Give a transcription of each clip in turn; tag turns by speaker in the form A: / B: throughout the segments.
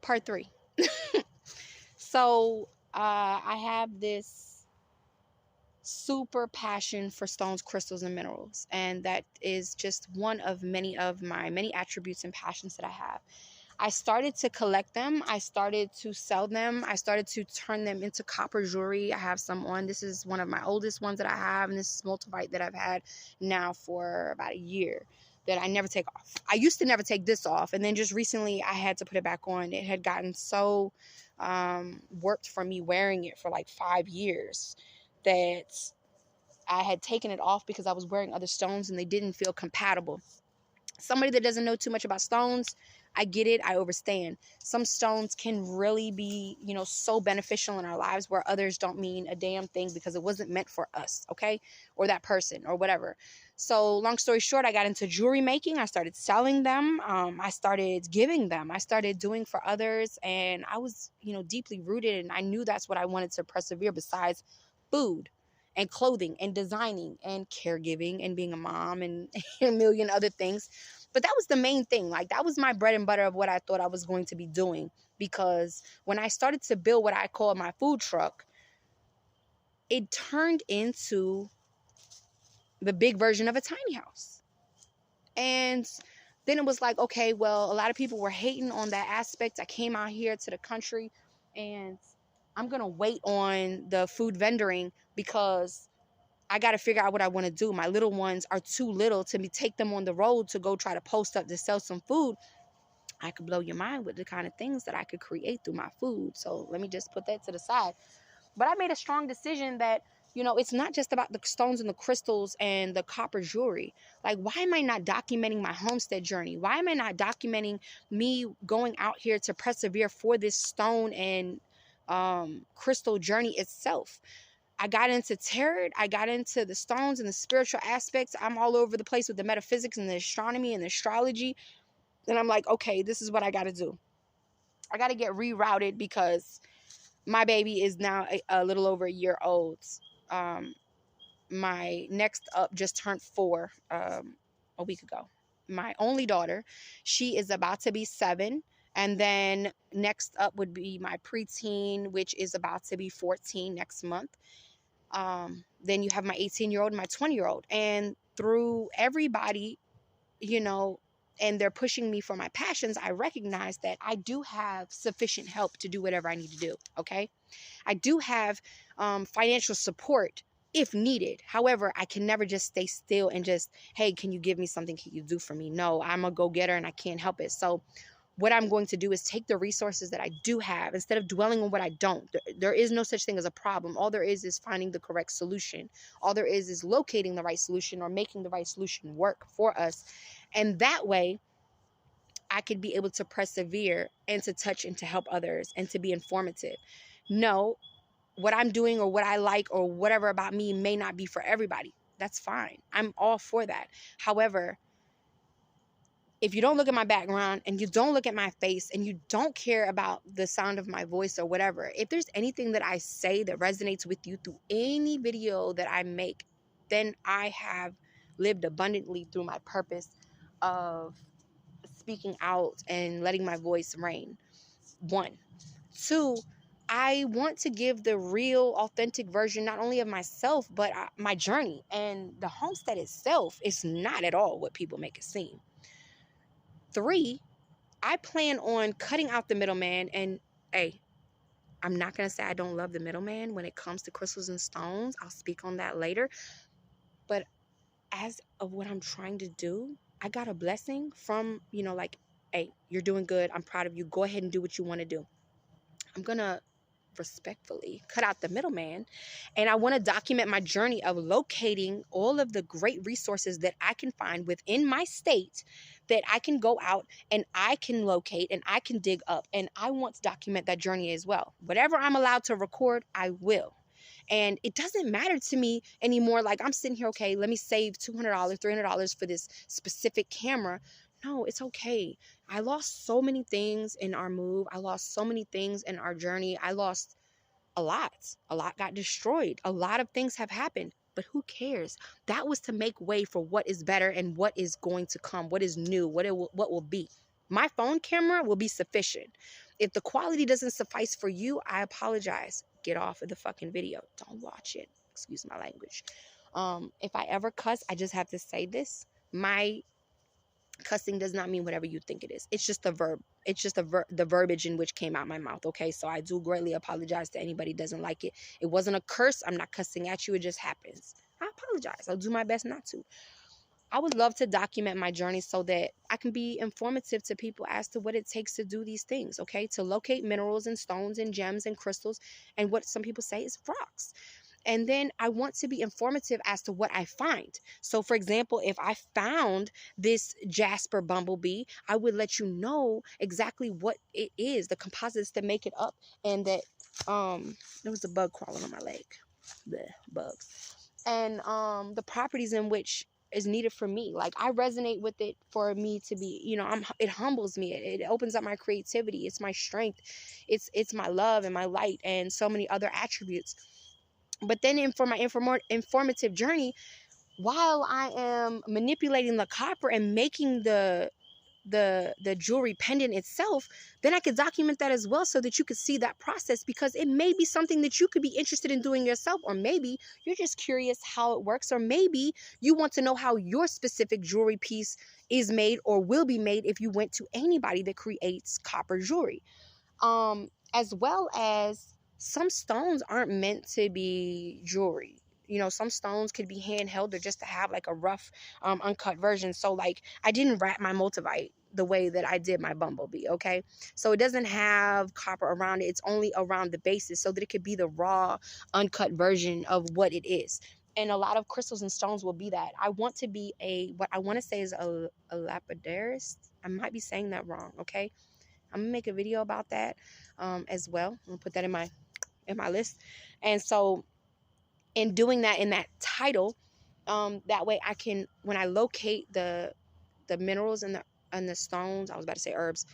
A: part 3. So I have this super passion for stones, crystals, and minerals, and that is just one of my many attributes and passions that I have. I started to collect them. I started to sell them. I started to turn them into copper jewelry. I have some on. This is one of my oldest ones that I have, and this is multivite that I've had now for about a year that I never take off. I used to never take this off, and then just recently I had to put it back on. It had gotten so worked for me wearing it for like 5 years that I had taken it off because I was wearing other stones and they didn't feel compatible. Somebody that doesn't know too much about stones, I get it. I understand. Some stones can really be, so beneficial in our lives where others don't mean a damn thing because it wasn't meant for us, okay? Or that person or whatever. So long story short, I got into jewelry making. I started selling them. I started giving them. I started doing for others. And I was, deeply rooted. And I knew that's what I wanted to persevere besides food and clothing and designing and caregiving and being a mom and a million other things. But that was the main thing. Like, that was my bread and butter of what I thought I was going to be doing. Because when I started to build what I call my food truck, it turned into the big version of a tiny house. And then it was like, okay, well, a lot of people were hating on that aspect. I came out here to the country and I'm going to wait on the food vendoring because I got to figure out what I want to do. My little ones are too little to take them on the road to go try to post up to sell some food. I could blow your mind with the kind of things that I could create through my food. So let me just put that to the side. But I made a strong decision that, it's not just about the stones and the crystals and the copper jewelry. Like, why am I not documenting my homestead journey? Why am I not documenting me going out here to persevere for this stone and crystal journey itself? I got into tarot. I got into the stones and the spiritual aspects. I'm all over the place with the metaphysics and the astronomy and the astrology. And I'm like, okay, this is what I got to do. I got to get rerouted because my baby is now a little over a year old. My next up just turned 4 a week ago. My only daughter, she is about to be 7. And then next up would be my preteen, which is about to be 14 next month. Then you have my 18-year-old and my 20-year-old. And through everybody, and they're pushing me for my passions, I recognize that I do have sufficient help to do whatever I need to do, okay? I do have financial support if needed. However, I can never just stay still and just, hey, can you give me something? Can you do for me? No, I'm a go-getter and I can't help it. So what I'm going to do is take the resources that I do have instead of dwelling on what I don't. There is no such thing as a problem. All there is finding the correct solution. All there is locating the right solution or making the right solution work for us. And that way, I could be able to persevere and to touch and to help others and to be informative. No, what I'm doing or what I like or whatever about me may not be for everybody. That's fine. I'm all for that. However, if you don't look at my background and you don't look at my face and you don't care about the sound of my voice or whatever, if there's anything that I say that resonates with you through any video that I make, then I have lived abundantly through my purpose of speaking out and letting my voice reign. 1. 2, I want to give the real, authentic version, not only of myself, but my journey. And the homestead itself is not at all what people make it seem. 3, I plan on cutting out the middleman. And, hey, I'm not going to say I don't love the middleman when it comes to crystals and stones. I'll speak on that later. But as of what I'm trying to do, I got a blessing from, like, hey, you're doing good. I'm proud of you. Go ahead and do what you want to do. I'm going to respectfully cut out the middleman, and I want to document my journey of locating all of the great resources that I can find within my state that I can go out and I can locate and I can dig up, and I want to document that journey as well. Whatever I'm allowed to record, I will. And it doesn't matter to me anymore. Like, I'm sitting here, okay, let me save $200, $300 for this specific camera. No, it's okay. I lost so many things in our move. I lost so many things in our journey. I lost a lot. A lot got destroyed. A lot of things have happened. But who cares? That was to make way for what is better and what is going to come, what is new, what will be. My phone camera will be sufficient. If the quality doesn't suffice for you, I apologize. Get off of the fucking video. Don't watch it. Excuse my language. If I ever cuss, I just have to say this. My cussing does not mean whatever you think it is. It's just the verb. It's just the verbiage in which came out my mouth. Okay, so I do greatly apologize to anybody who doesn't like it. It wasn't a curse. I'm not cussing at you. It just happens. I apologize. I'll do my best not to. I would love to document my journey so that I can be informative to people as to what it takes to do these things, okay? To locate minerals and stones and gems and crystals and what some people say is rocks. And then I want to be informative as to what I find. So, for example, if I found this Jasper bumblebee, I would let you know exactly what it is, the composites that make it up, and that there was a bug crawling on my leg. The bugs. And the properties in which is needed for me. Like, I resonate with it for me to be, you know, it humbles me. It opens up my creativity. It's my strength. It's my love and my light and so many other attributes. But then for my informative journey, while I am manipulating the copper and making the jewelry pendant itself, then I could document that as well so that you could see that process, because it may be something that you could be interested in doing yourself, or maybe you're just curious how it works, or maybe you want to know how your specific jewelry piece is made or will be made if you went to anybody that creates copper jewelry. As well as some stones aren't meant to be jewelry. You know, some stones could be handheld or just to have like a rough, uncut version. So like, I didn't wrap my multivite the way that I did my bumblebee, okay? So it doesn't have copper around it. It's only around the bases so that it could be the raw, uncut version of what it is. And a lot of crystals and stones will be that. I want to be what I want to say is a lapidarist. I might be saying that wrong, okay? I'm gonna make a video about that as well. I'm gonna put that in my list. And so in doing that, in that title, that way I can, when I locate the minerals and the stones, I was about to say herbs,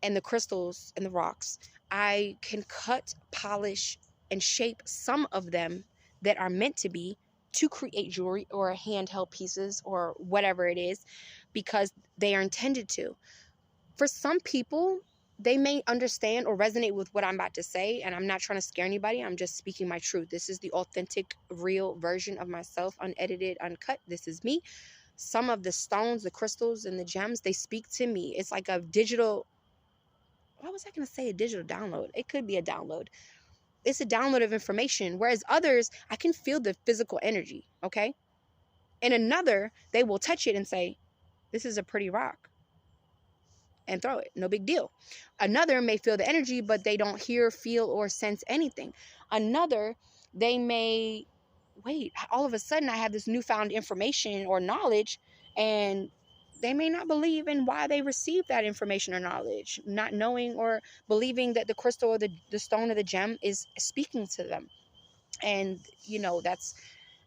A: and the crystals and the rocks, I can cut, polish, and shape some of them that are meant to be to create jewelry or handheld pieces or whatever it is, because they are intended to. For some people, they may understand or resonate with what I'm about to say, and I'm not trying to scare anybody. I'm just speaking my truth. This is the authentic, real version of myself, unedited, uncut. This is me. Some of the stones, the crystals, and the gems, they speak to me. It's like a digital, why was I going to say a digital download? It could be a download. It's a download of information, whereas others, I can feel the physical energy, okay? And another, they will touch it and say, this is a pretty rock, and throw it. No big deal. Another may feel the energy, but they don't hear, feel, or sense anything. Another, they may, wait, all of a sudden I have this newfound information or knowledge, and they may not believe in why they received that information or knowledge, not knowing or believing that the crystal or the stone or the gem is speaking to them. And, you know, that's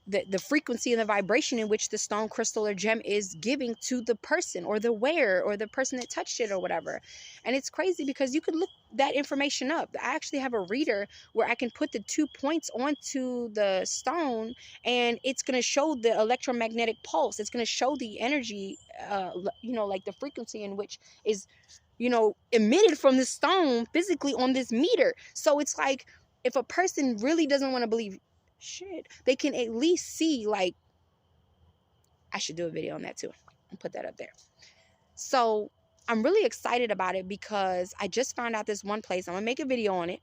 A: the frequency and the vibration in which the stone, crystal, or gem is giving to the person or the wearer or the person that touched it or whatever. And it's crazy because you could look that information up. I actually have a reader where I can put the 2 points onto the stone, and it's going to show the electromagnetic pulse. It's going to show the energy, you know, like the frequency in which is, you know, emitted from the stone physically on this meter. So it's like, if a person really doesn't want to believe shit, they can at least see, like, I should do a video on that too and put that up there. So I'm really excited about it because I just found out this one place. I'm gonna make a video on it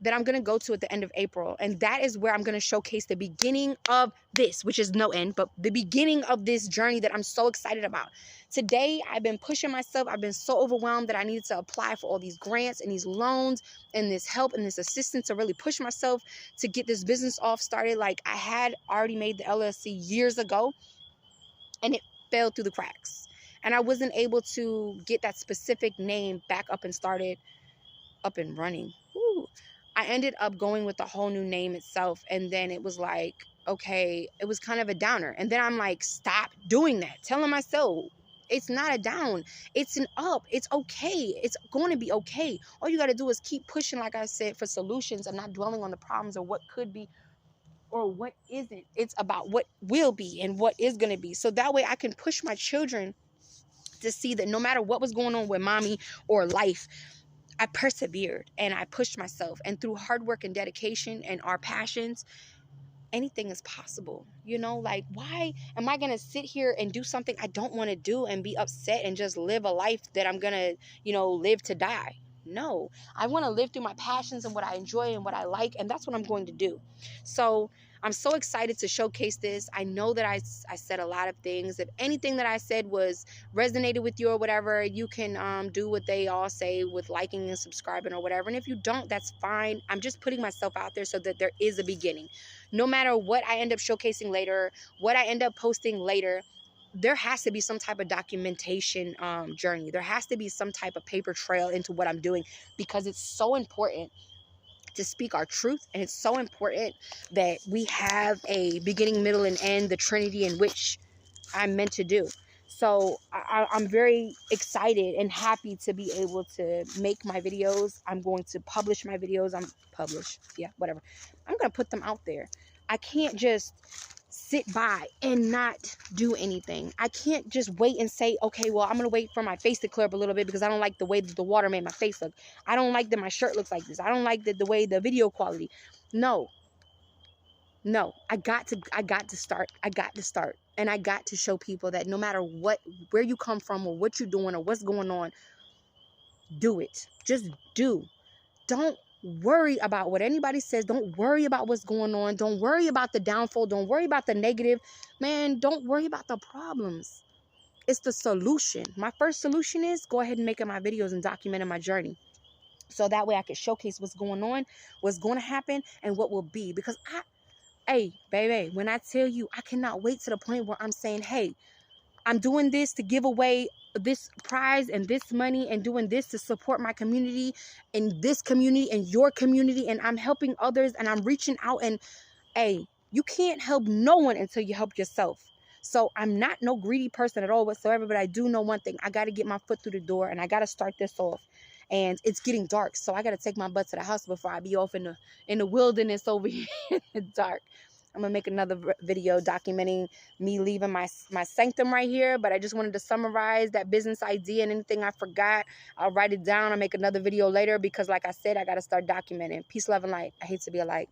A: that I'm gonna go to at the end of April, and that is where I'm gonna showcase the beginning of this, which is no end, but the beginning of this journey that I'm so excited about. Today, I've been pushing myself. I've been so overwhelmed that I needed to apply for all these grants and these loans and this help and this assistance to really push myself to get this business off started. Like, I had already made the LLC years ago, and it fell through the cracks. And I wasn't able to get that specific name back up and started up and running. Ooh. I ended up going with the whole new name itself. And then it was like, okay, it was kind of a downer. And then I'm like, stop doing that. Telling myself, it's not a down. It's an up. It's okay. It's going to be okay. All you got to do is keep pushing, like I said, for solutions and not dwelling on the problems or what could be or what isn't. It's about what will be and what is going to be. So that way I can push my children to see that no matter what was going on with mommy or life, I persevered and I pushed myself. And through hard work and dedication and our passions, anything is possible. You know, like, why am I going to sit here and do something I don't want to do and be upset and just live a life that I'm going to, live to die? No, I want to live through my passions and what I enjoy and what I like. And that's what I'm going to do. So I'm so excited to showcase this. I know that I said a lot of things. If anything that I said was resonated with you or whatever, you can do what they all say with liking and subscribing or whatever. And if you don't, that's fine. I'm just putting myself out there so that there is a beginning. No matter what I end up showcasing later, what I end up posting later, there has to be some type of documentation journey. There has to be some type of paper trail into what I'm doing, because it's so important to speak our truth, and it's so important that we have a beginning, middle, and end, the Trinity in which I'm meant to do. So I'm very excited and happy to be able to make my videos. I'm going to publish my videos. I'm going to put them out there. I can't just sit by and not do anything. I can't just wait and say, okay, well, I'm going to wait for my face to clear up a little bit because I don't like the way that the water made my face look. I don't like that my shirt looks like this. I don't like the way the video quality. No, I got to start. And I got to show people that no matter where you come from or what you're doing or what's going on, do it. Just do. Don't worry about what anybody says. Don't worry about what's going on. Don't worry about the downfall. Don't worry about the negative. Man, don't worry about the problems. It's the solution. My first solution is go ahead and making my videos and documenting my journey. So that way I can showcase what's going on, what's going to happen, and what will be. Because hey, baby, when I tell you, I cannot wait to the point where I'm saying, hey, I'm doing this to give away this prize and this money and doing this to support my community and this community and your community, and I'm helping others and I'm reaching out. And hey, you can't help no one until you help yourself. So I'm not no greedy person at all whatsoever, but I do know one thing. I got to get my foot through the door and I got to start this off. And it's getting dark, so I got to take my butt to the house before I be off in the wilderness over here in the dark. I'm going to make another video documenting me leaving my sanctum right here. But I just wanted to summarize that business idea, and anything I forgot, I'll write it down. I'll make another video later because, like I said, I got to start documenting. Peace, love, and light. I hate to be a light.